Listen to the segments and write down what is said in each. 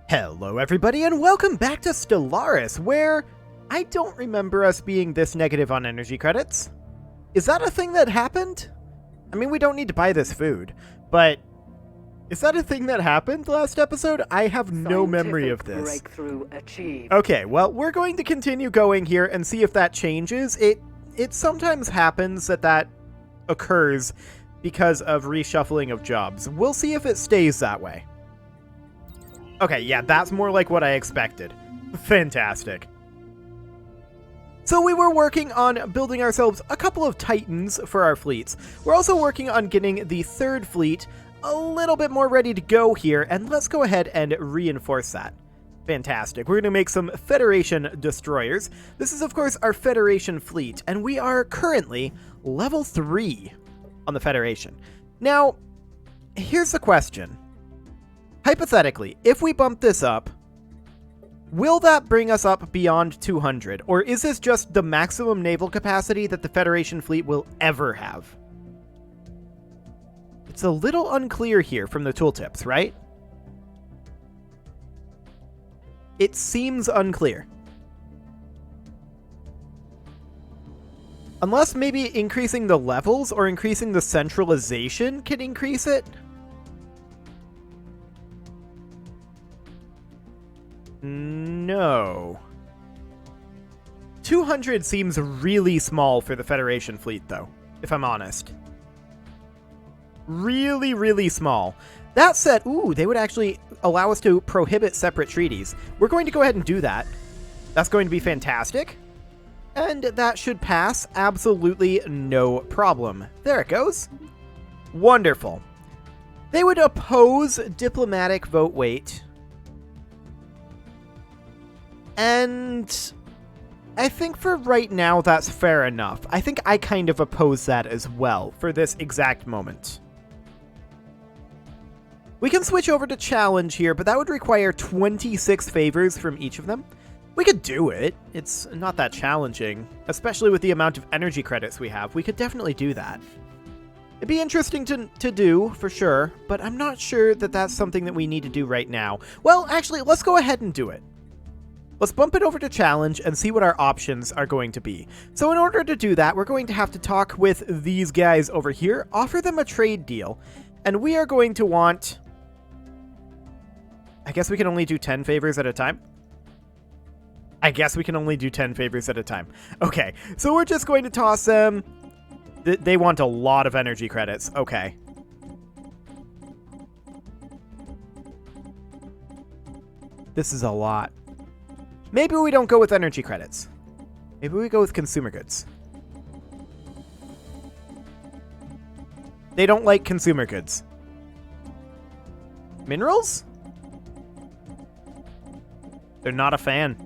Hello everybody and welcome back to Stellaris, where I don't remember us being this negative on energy credits. Is that a thing that happened? I mean, we don't need to buy this food, but is that a thing that happened last episode? I have no memory of this. Breakthrough achieved. Okay, well, we're going to continue going here and see if that changes. It sometimes happens that occurs because of reshuffling of jobs. We'll see if it stays that way. Okay, yeah, that's more like what I expected. Fantastic. So we were working on building ourselves a couple of Titans for our fleets. We're also working on getting the third fleet a little bit more ready to go here, and let's go ahead and reinforce that. Fantastic. We're going to make some Federation destroyers. This is, of course, our Federation fleet, and we are currently level 3 on the Federation. Now, here's the question. Hypothetically, if we bump this up, will that bring us up beyond 200? Or is this just the maximum naval capacity that the Federation fleet will ever have? It's a little unclear here from the tooltips, right? It seems unclear. Unless maybe increasing the levels or increasing the centralization can increase it? No. 200 seems really small for the Federation fleet, though, if I'm honest. Really, really small. That said, ooh, they would actually allow us to prohibit separate treaties. We're going to go ahead and do that. That's going to be fantastic. And that should pass absolutely no problem. There it goes. Wonderful. They would oppose diplomatic vote weight. And I think for right now, that's fair enough. I think I kind of oppose that as well for this exact moment. We can switch over to challenge here, but that would require 26 favors from each of them. We could do it. It's not that challenging, especially with the amount of energy credits we have. We could definitely do that. It'd be interesting to do, for sure, but I'm not sure that that's something that we need to do right now. Well, actually, let's go ahead and do it. Let's bump it over to challenge and see what our options are going to be. So in order to do that, we're going to have to talk with these guys over here, offer them a trade deal, and we are going to want... I guess we can only do 10 favors at a time? I guess we can only do 10 favors at a time. Okay, so we're just going to toss them... They want a lot of energy credits. Okay. This is a lot. Maybe we don't go with energy credits. Maybe we go with consumer goods. They don't like consumer goods. Minerals? They're not a fan.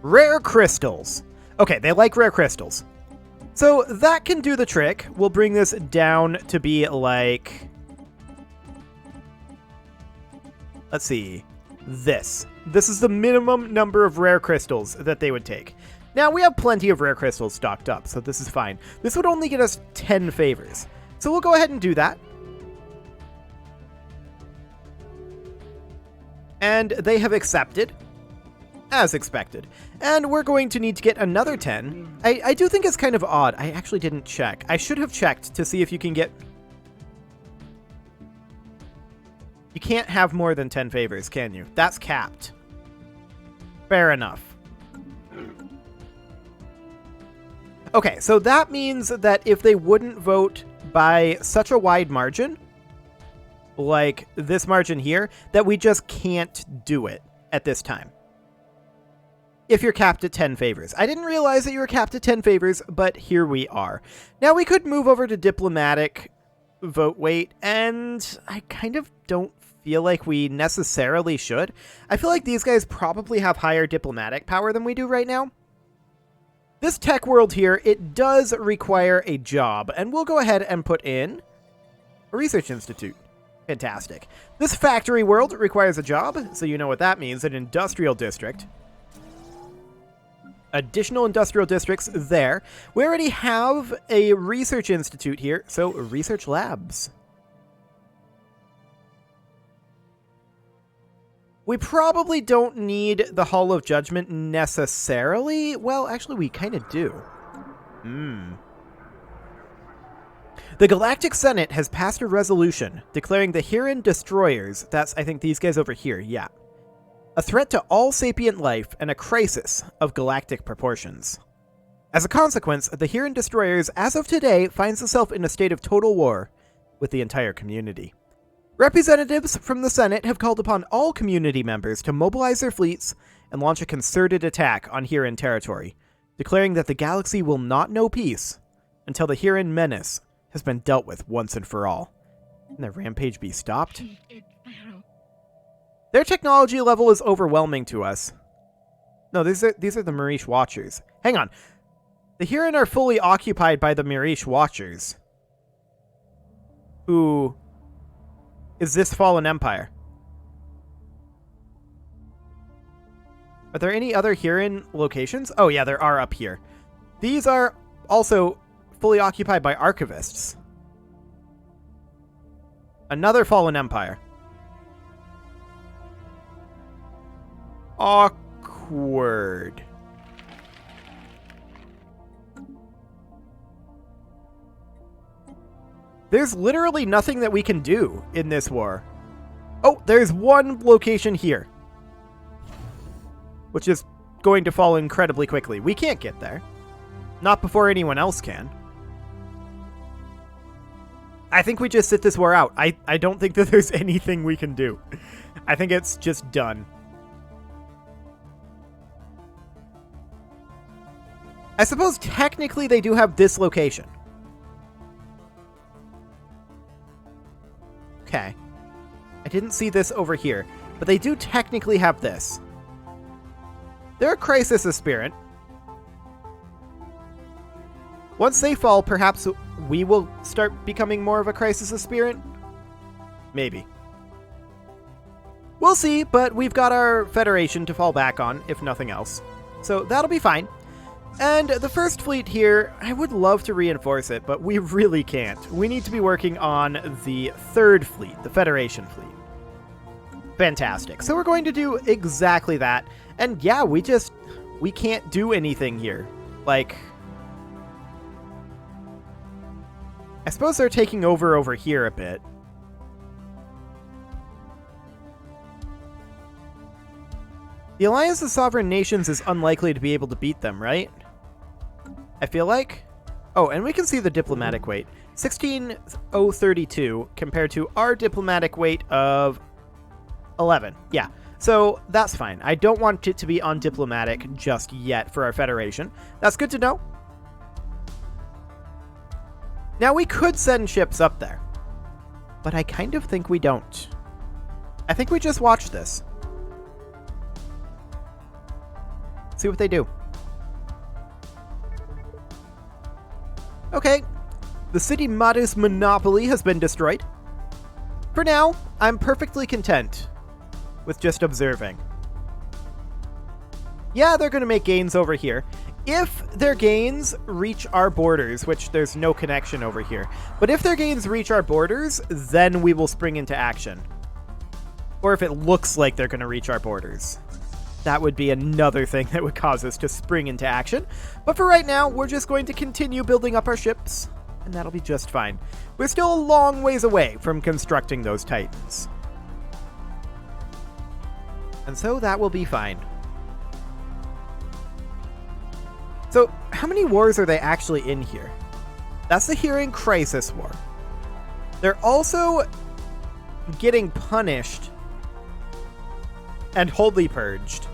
Rare crystals. Okay, they like rare crystals. So that can do the trick. We'll bring this down to be like... Let's see. This is the minimum number of rare crystals that they would take. Now, we have plenty of rare crystals stocked up, so this is fine. This would only get us 10 favors. So we'll go ahead and do that. And they have accepted, as expected. And we're going to need to get another 10. I do think it's kind of odd. I actually didn't check. I should have checked to see if you can get... You can't have more than 10 favors, can you? That's capped. Fair enough. Okay, so that means that if they wouldn't vote by such a wide margin, like this margin here, that we just can't do it at this time. If you're capped at 10 favors. I didn't realize that you were capped at 10 favors, but here we are. Now we could move over to diplomatic vote weight, and I kind of don't feel like we necessarily should. I feel like these guys probably have higher diplomatic power than we do right now. This tech world here, it does require a job, and we'll go ahead and put in a research institute. Fantastic. This factory world requires a job, so you know what that means, an industrial district. Additional industrial districts there. We already have a research institute here, so research labs. We probably don't need the Hall of Judgment necessarily. Well, actually, we kind of do. The Galactic Senate has passed a resolution declaring the Hiran destroyers, that's, I think, these guys over here, yeah, a threat to all sapient life and a crisis of galactic proportions. As a consequence, the Hiran destroyers, as of today, finds itself in a state of total war with the entire community. Representatives from the Senate have called upon all community members to mobilize their fleets and launch a concerted attack on Hiran territory, declaring that the galaxy will not know peace until the Hiran menace has been dealt with once and for all. Can the rampage be stopped? Their technology level is overwhelming to us. No, these are the Marish Watchers. Hang on. The Hiran are fully occupied by the Marish Watchers. Who is this fallen empire? Are there any other Hiran locations? Oh yeah, there are up here. These are also fully occupied by archivists. Another fallen empire. Awkward. There's literally nothing that we can do in this war. Oh, there's one location here, which is going to fall incredibly quickly. We can't get there. Not before anyone else can. I think we just sit this war out. I don't think that there's anything we can do. I think it's just done. I suppose technically they do have this location. Okay. I didn't see this over here, but they do technically have this. They're a crisis aspirant. Once they fall, perhaps we will start becoming more of a crisis aspirant? Maybe. We'll see, but we've got our Federation to fall back on, if nothing else. So that'll be fine. And the first fleet here, I would love to reinforce it, but we really can't. We need to be working on the third fleet, the Federation fleet. Fantastic. So we're going to do exactly that. And yeah, we can't do anything here. Like, I suppose they're taking over here a bit. The Alliance of Sovereign Nations is unlikely to be able to beat them, right? I feel like. Oh, and we can see the diplomatic weight. 16,032 compared to our diplomatic weight of 11. Yeah, so that's fine. I don't want it to be undiplomatic just yet for our Federation. That's good to know. Now, we could send ships up there, but I kind of think we don't. I think we just watch this. See what they do. Okay, the city Modus Monopoly has been destroyed. For now, I'm perfectly content with just observing. Yeah, they're going to make gains over here. If their gains reach our borders, which there's no connection over here, but if their gains reach our borders, then we will spring into action. Or if it looks like they're going to reach our borders. That would be another thing that would cause us to spring into action. But for right now, we're just going to continue building up our ships, and that'll be just fine. We're still a long ways away from constructing those Titans. And so that will be fine. So, how many wars are they actually in here? That's the Hiran Crisis War. They're also getting punished and wholly purged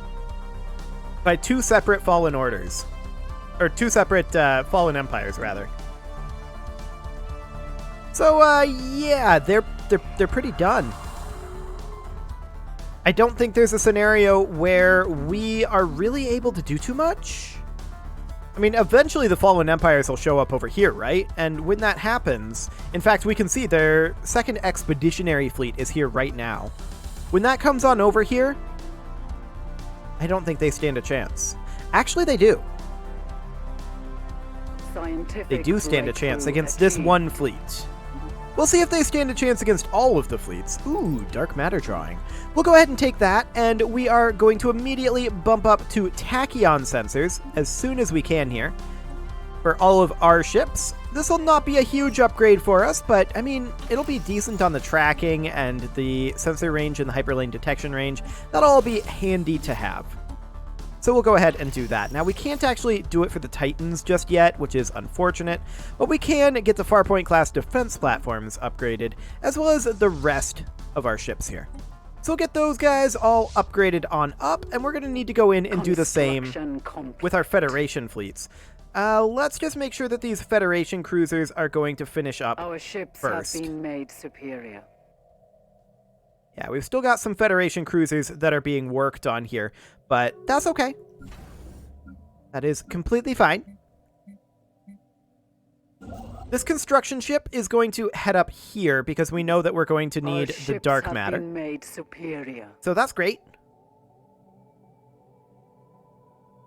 by two separate fallen orders. Or two separate fallen empires, rather. So, yeah, they're pretty done. I don't think there's a scenario where we are really able to do too much. I mean, eventually the fallen empires will show up over here, right? And when that happens, in fact, we can see their second expeditionary fleet is here right now. When that comes on over here, I don't think they stand a chance. Actually, they do. They do stand a chance against this one fleet. We'll see if they stand a chance against all of the fleets. Ooh, dark matter drawing. We'll go ahead and take that, and we are going to immediately bump up to tachyon sensors as soon as we can here for all of our ships. This will not be a huge upgrade for us, but, I mean, it'll be decent on the tracking and the sensor range and the hyperlane detection range. That'll all be handy to have. So we'll go ahead and do that. Now, we can't actually do it for the Titans just yet, which is unfortunate, but we can get the Farpoint class defense platforms upgraded, as well as the rest of our ships here. So we'll get those guys all upgraded on up, and we're going to need to go in and do the same with our Federation fleets. Let's just make sure that these Federation cruisers are going to finish up Our ships first. have been made superior. Yeah, we've still got some Federation cruisers that are being worked on here, but that's okay. That is completely fine. This construction ship is going to head up here because we know that we're going to need the dark matter. Been made superior. So that's great.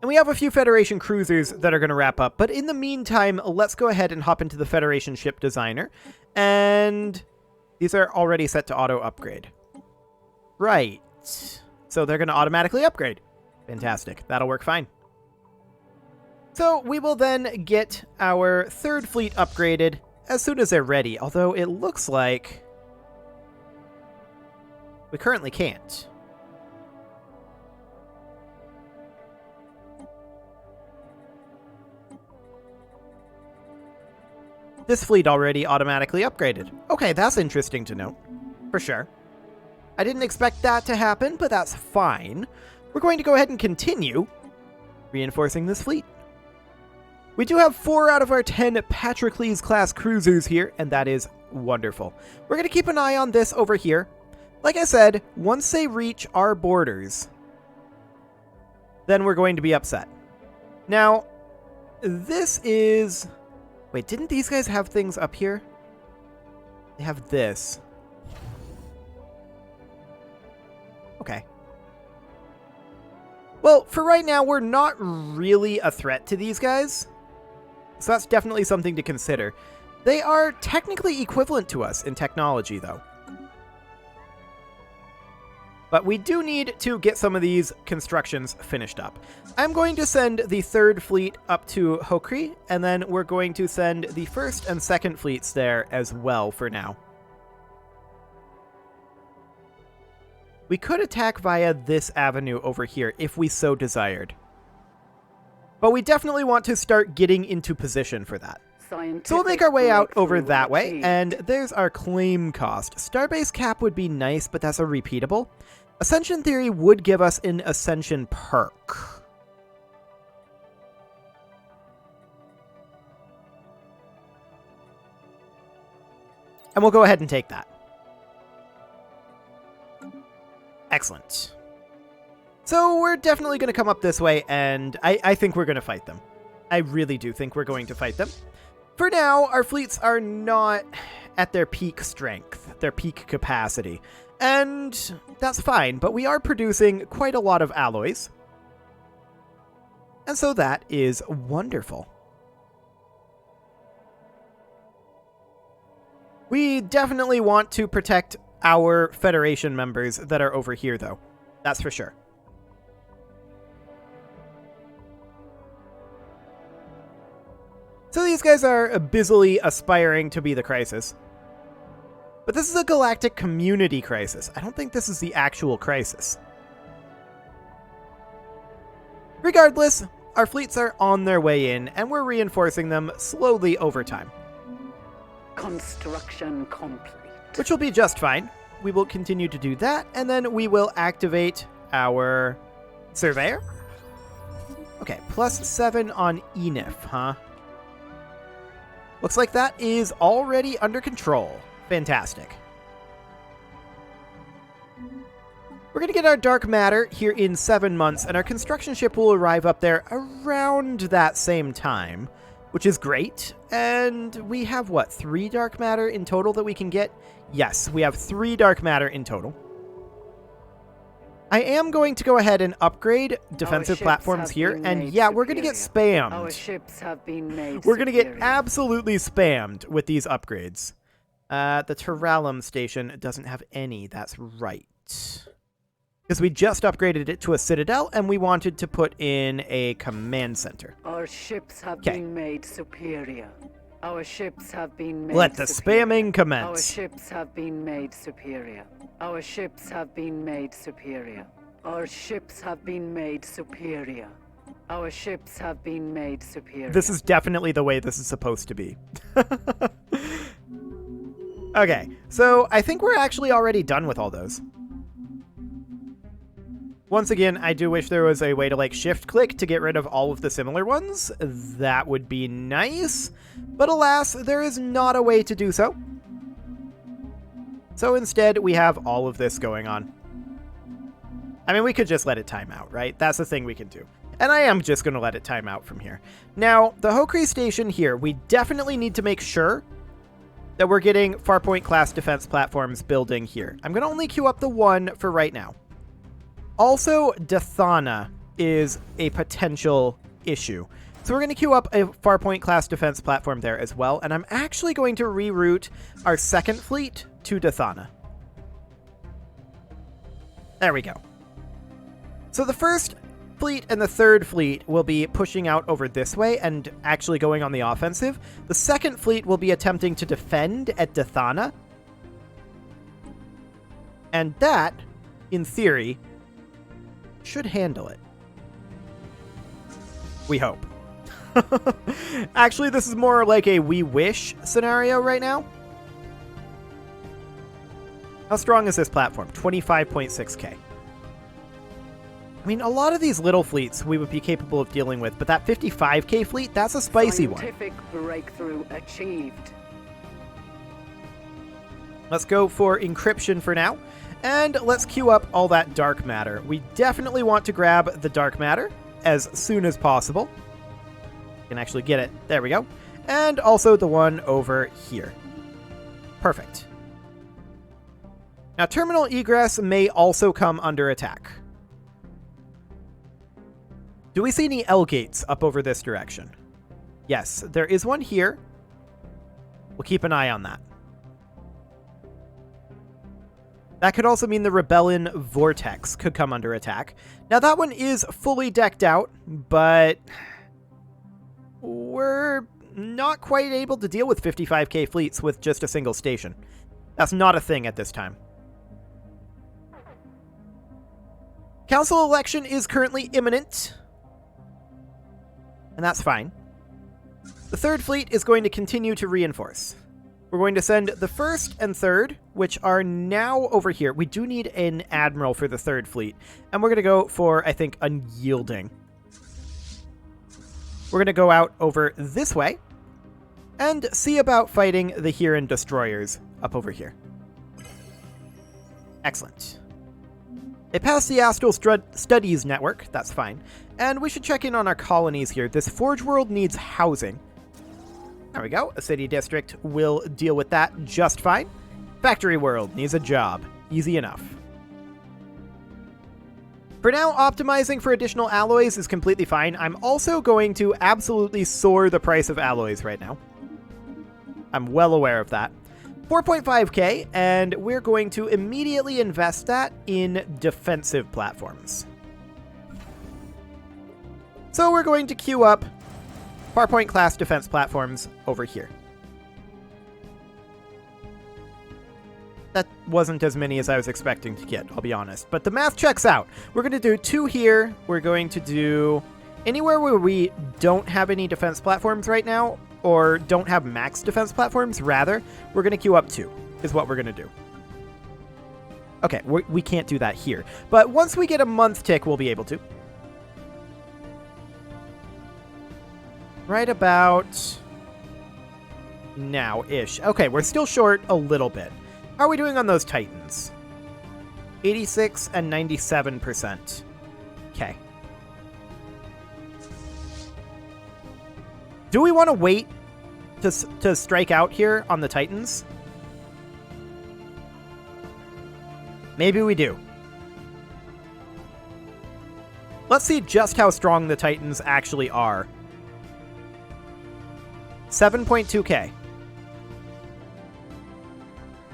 And we have a few Federation cruisers that are going to wrap up, but in the meantime, let's go ahead and hop into the Federation ship designer. And these are already set to auto upgrade. Right. So they're going to automatically upgrade. Fantastic. That'll work fine. So we will then get our third fleet upgraded as soon as they're ready, although it looks like we currently can't. This fleet already automatically upgraded. Okay, that's interesting to note. For sure. I didn't expect that to happen, but that's fine. We're going to go ahead and continue reinforcing this fleet. We do have 4 out of our 10 Patroclus-class cruisers here, and that is wonderful. We're going to keep an eye on this over here. Like I said, once they reach our borders, then we're going to be upset. Now, this is... Wait, didn't these guys have things up here? They have this. Okay. Well, for right now, we're not really a threat to these guys. So that's definitely something to consider. They are technically equivalent to us in technology, though. But we do need to get some of these constructions finished up. I'm going to send the 3rd fleet up to Hokri, and then we're going to send the 1st and 2nd fleets there as well for now. We could attack via this avenue over here if we so desired. But we definitely want to start getting into position for that. So we'll make our way out over that way, and there's our claim cost. Starbase cap would be nice, but that's a repeatable. Ascension Theory would give us an Ascension perk. And we'll go ahead and take that. Excellent. So we're definitely going to come up this way, and I think we're going to fight them. I really do think we're going to fight them. For now, our fleets are not at their peak strength, their peak capacity. And that's fine, but we are producing quite a lot of alloys. And so that is wonderful. We definitely want to protect our Federation members that are over here, though. That's for sure. So these guys are busily aspiring to be the Crisis. But this is a galactic community crisis. I don't think this is the actual crisis. Regardless, our fleets are on their way in, and we're reinforcing them slowly over time. Construction complete. Which will be just fine. We will continue to do that, and then we will activate our Surveyor. Okay, +7 on Enif, huh? Looks like that is already under control. Fantastic. We're going to get our dark matter here in 7 months, and our construction ship will arrive up there around that same time, which is great. And we have, what, 3 dark matter in total that we can get? Yes, we have 3 dark matter in total. I am going to go ahead and upgrade defensive platforms here, and yeah, we're going to get spammed. Our ships have been made We're going to get absolutely spammed with these upgrades. The Terralum station doesn't have any. That's right. Because we just upgraded it to a citadel, and we wanted to put in a command center. Our ships have 'Kay. been made superior. Our ships have been made Let the superior. spamming Our commence. ships have been made superior. Our ships have been made superior. Our ships have been made superior. Our ships have been made superior. This is definitely the way this is supposed to be. Okay, so I think we're actually already done with all those. Once again, I do wish there was a way to like shift click to get rid of all of the similar ones. That would be nice, but alas, there is not a way to do so. So instead, we have all of this going on. I mean, we could just let it time out, right? That's the thing we can do. And I am just going to let it time out from here. Now, the Hokri station here, we definitely need to make sure that we're getting Farpoint class defense platforms building here. I'm going to only queue up the one for right now. Also, Dathana is a potential issue. So we're going to queue up a Farpoint class defense platform there as well. And I'm actually going to reroute our second fleet to Dathana. There we go. So the first fleet and the third fleet will be pushing out over this way and actually going on the offensive. The second fleet will be attempting to defend at Dathana. And that, in theory, should handle it. We hope. Actually, this is more like a we wish scenario right now. How strong is this platform? 25.6k. I mean, a lot of these little fleets we would be capable of dealing with, but that 55k fleet, that's a spicy one. Scientific breakthrough achieved. Let's go for encryption for now, and let's queue up all that dark matter. We definitely want to grab the dark matter as soon as possible. Can actually get it. There we go. And also the one over here. Perfect. Now, terminal egress may also come under attack. Do we see any L gates up over this direction? Yes, there is one here. We'll keep an eye on that. That could also mean the Rebellion Vortex could come under attack. Now, that one is fully decked out, but we're not quite able to deal with 55k fleets with just a single station. That's not a thing at this time. Council election is currently imminent, and that's fine. The third fleet is going to continue to reinforce. We're going to send the first and third, which are now over here. We do need an admiral for the third fleet, and we're going to go for, I think, unyielding. We're going to go out over this way and see about fighting the Huron destroyers up over here. Excellent. They passed the Astral Studies Network, that's fine. And we should check in on our colonies here. This Forge World needs housing. There we go. A city district will deal with that just fine. Factory World needs a job. Easy enough. For now, optimizing for additional alloys is completely fine. I'm also going to absolutely soar the price of alloys right now. I'm well aware of that. 4.5k, and we're going to immediately invest that in defensive platforms. So we're going to queue up Farpoint class defense platforms over here. That wasn't as many as I was expecting to get, I'll be honest. But the math checks out. We're going to do 2 here. We're going to do anywhere where we don't have any defense platforms right now, or don't have max defense platforms, rather, we're going to queue up 2, is what we're going to do. Okay, we can't do that here. But once we get a month tick, we'll be able to. Right about now-ish. Okay, we're still short a little bit. How are we doing on those Titans? 86 and 97%. Okay. Do we want to wait to strike out here on the Titans? Maybe we do. Let's see just how strong the Titans actually are. 7.2k.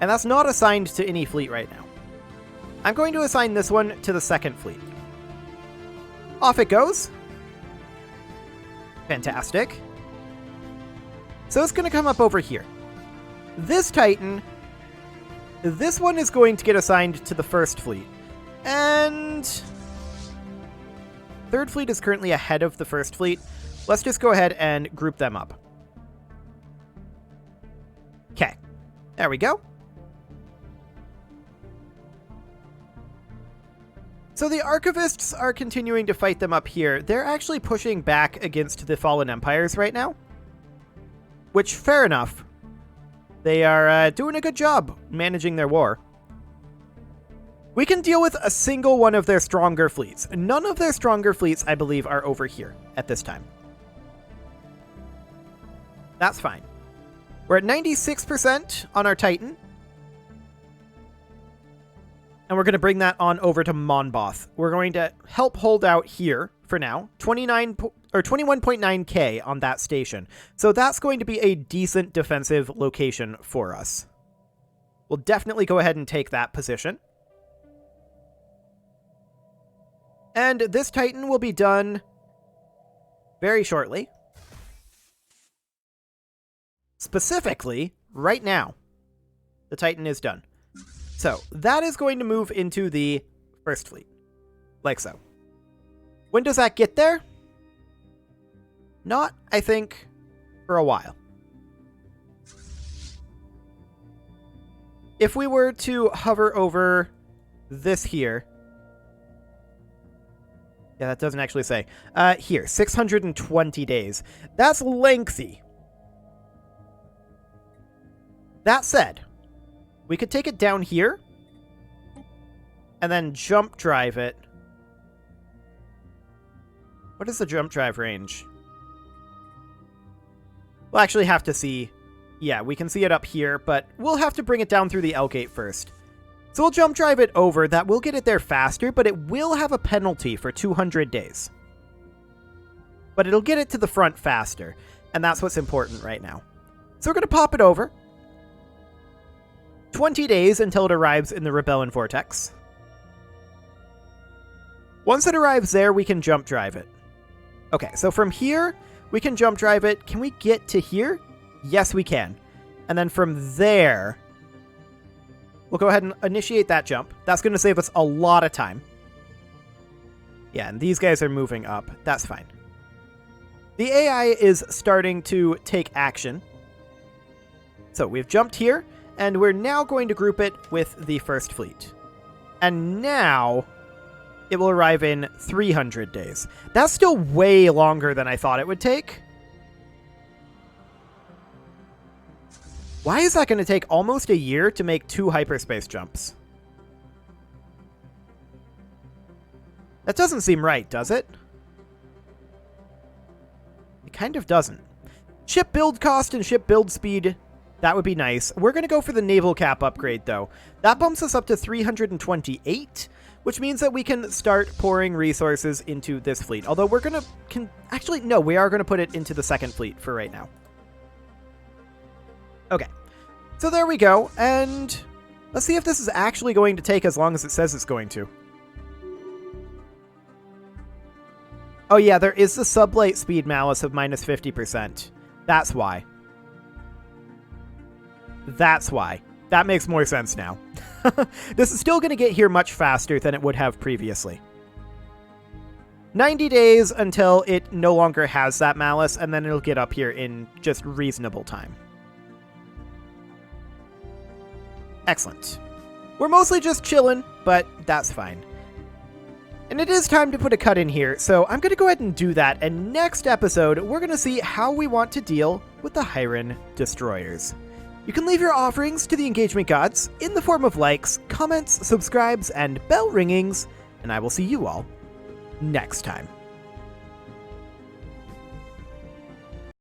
And that's not assigned to any fleet right now. I'm going to assign this one to the second fleet. Off it goes. Fantastic. So it's going to come up over here. This Titan, this one is going to get assigned to the first fleet. And third fleet is currently ahead of the first fleet. Let's just go ahead and group them up. Okay, there we go. So the Archivists are continuing to fight them up here. They're actually pushing back against the Fallen Empires right now. Which, fair enough. They are doing a good job managing their war. We can deal with a single one of their stronger fleets. None of their stronger fleets, I believe, are over here at this time. That's fine. We're at 96% on our Titan. And we're going to bring that on over to Monboth. We're going to help hold out here for now. 21.9k on that station. So that's going to be a decent defensive location for us. We'll definitely go ahead and take that position. And this Titan will be done very shortly. Specifically, right now, the Titan is done. So that is going to move into the first fleet, like so. When does that get there? Not, I think, for a while. If we were to hover over this here, yeah, that doesn't actually say. Here, 620 days. That's lengthy. That said, we could take it down here and then jump drive it. What is the jump drive range? We'll actually have to see. Yeah, we can see it up here, but we'll have to bring it down through the L gate first. So we'll jump drive it over. That will get it there faster, but it will have a penalty for 200 days. But it'll get it to the front faster, and that's what's important right now. So we're going to pop it over. 20 days until it arrives in the Rebellion Vortex. Once it arrives there, we can jump drive it. Okay, so from here, we can jump drive it. Can we get to here? Yes, we can. And then from there, we'll go ahead and initiate that jump. That's going to save us a lot of time. Yeah, and these guys are moving up. That's fine. The AI is starting to take action. So we've jumped here. And we're now going to group it with the first fleet. And now it will arrive in 300 days. That's still way longer than I thought it would take. Why is that going to take almost a year to make 2 hyperspace jumps? That doesn't seem right, does it? It kind of doesn't. Ship build cost and ship build speed, that would be nice. We're going to go for the naval cap upgrade, though. That bumps us up to 328, which means that we can start pouring resources into this fleet. Although we're going to... Actually, no, we are going to put it into the second fleet for right now. Okay. So there we go, and let's see if this is actually going to take as long as it says it's going to. Oh yeah, there is the sublight speed malice of minus 50%. That's why. That's why. That makes more sense now. This is still going to get here much faster than it would have previously. 90 days until it no longer has that malice, and then it'll get up here in just reasonable time. Excellent. We're mostly just chilling, but that's fine. And it is time to put a cut in here, so I'm going to go ahead and do that, and next episode, we're going to see how we want to deal with the Hyren destroyers. You can leave your offerings to the engagement gods in the form of likes, comments, subscribes, and bell ringings, and I will see you all next time.